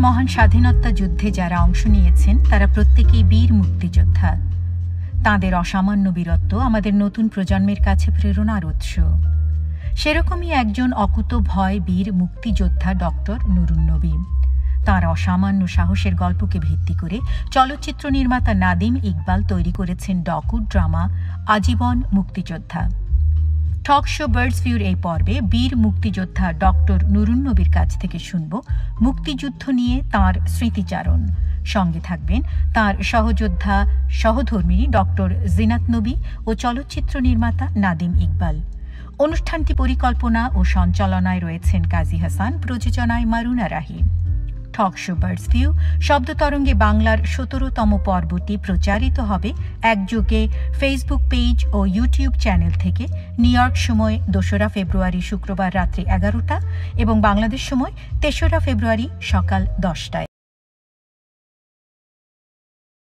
মহান স্বাধীনতা যুদ্ধে যারা অংশ নিয়েছেন তারা প্রত্যেকেই বীর মুক্তিযোদ্ধা। তাঁদের অসামান্য বীরত্ব আমাদের নতুন প্রজন্মের কাছে প্রেরণার উৎস। সেরকমই একজন অকুতোভয় বীর মুক্তিযোদ্ধা ডক্টর নুরুন্নবী। তাঁর অসামান্য সাহসের গল্পকে ভিত্তি করে চলচ্চিত্র নির্মাতা নাদিম ইকবাল তৈরি করেছেন ডকু ড্রামা আজীবন মুক্তিযোদ্ধা। টক শো বার্ডস ভিউর এই পর্বে বীর মুক্তিযোদ্ধা ডক্টর নুরুন্নবীর কাছ থেকে শুনব মুক্তিযুদ্ধ নিয়ে তাঁর স্মৃতিচারণ। সঙ্গে থাকবেন তাঁর সহযোদ্ধা সহধর্মিণী ডক্টর জিনাত নবী ও চলচ্চিত্র নির্মাতা নাদিম ইকবাল। অনুষ্ঠানটি পরিকল্পনা ও সঞ্চালনায় রয়েছেন কাজী হাসান, প্রযোজনায় Maruna Rahi. Talk show bird's view শব্দতরঙ্গে বাংলার ১৭তম পর্বটি প্রচারিত হবে একযোগে ফেসবুক পেজ ও ইউটিউব চ্যানেল থেকে নিউ ইয়র্ক সময় ২রা ফেব্রুয়ারি শুক্রবার রাত্রি ১১টা এবং বাংলাদেশ সময় ৩রা ফেব্রুয়ারি সকাল ১০টায়।